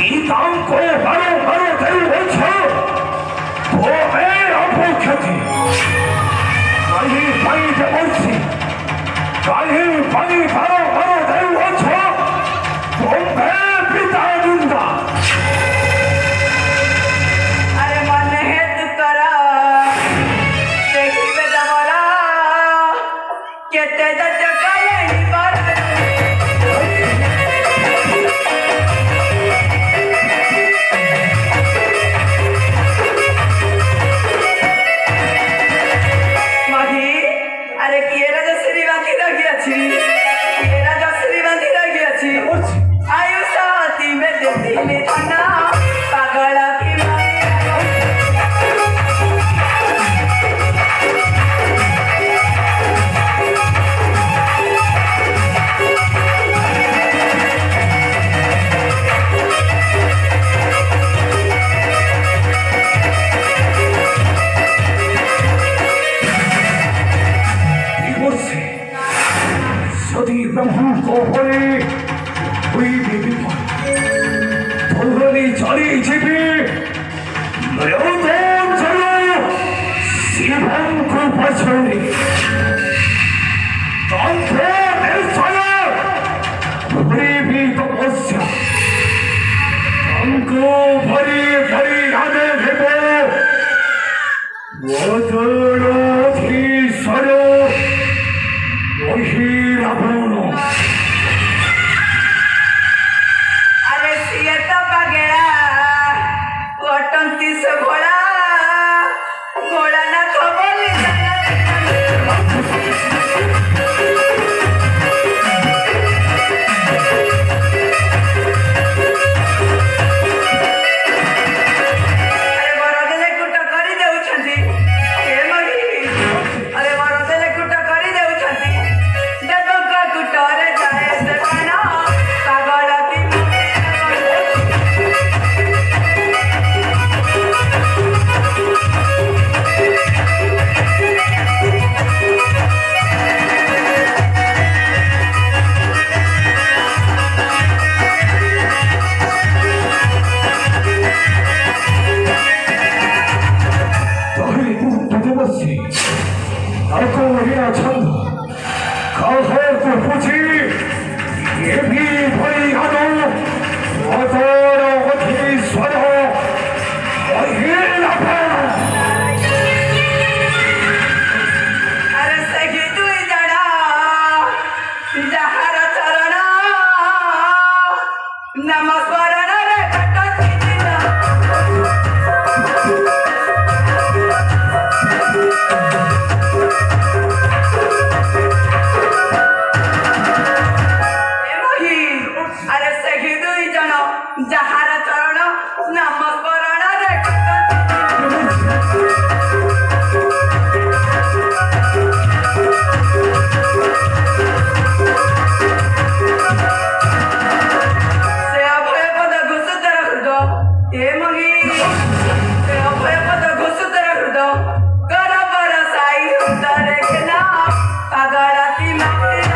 이 땅고 바로 대원처 도매 어포켜지 나이 대원치 나이 바로 대원처 도매 비다는다 अरे मन हेतु करा देखिबे दबरा केते जगले कर माही अरे किएरा जसरी बाकी रखी अछि किएरा जसरी बाकी रखी अछि आयु साथी में देती ले तना पागल की ब्रह्म को होए हुई भी धोनी चली जीवी मृदों चलो शिवं को पछोड़ी तंत्र निश्चय भरी भी तपस्या हमको भरी आने भेबो वो जोड़ो थी सरो वही रावणो अरे सियता पगेड़ा वटंती से घोड़ा ना खबोली अरे वरदले कुट करी देउछंती ए मगी अरे वरदले कुट करी देउछंती देखो का कुटरे जाए से बना पागल की अरे सखी तू जड़ा जहर चरण नमस्वरण रे कटकी दिना अरे सखी दुई जन जहार चरण नामकरण रे से अभय पद घुस तर हृदय ए मही से अभय पद घुस तर हृदय कर बरसाई उतर के ना पागल की माटी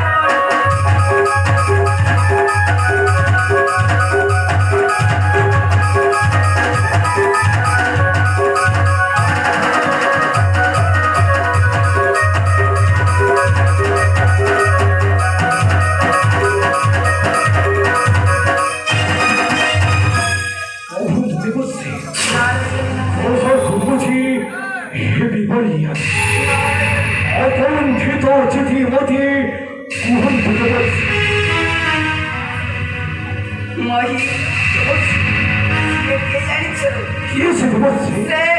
मही ये जानिछु ये से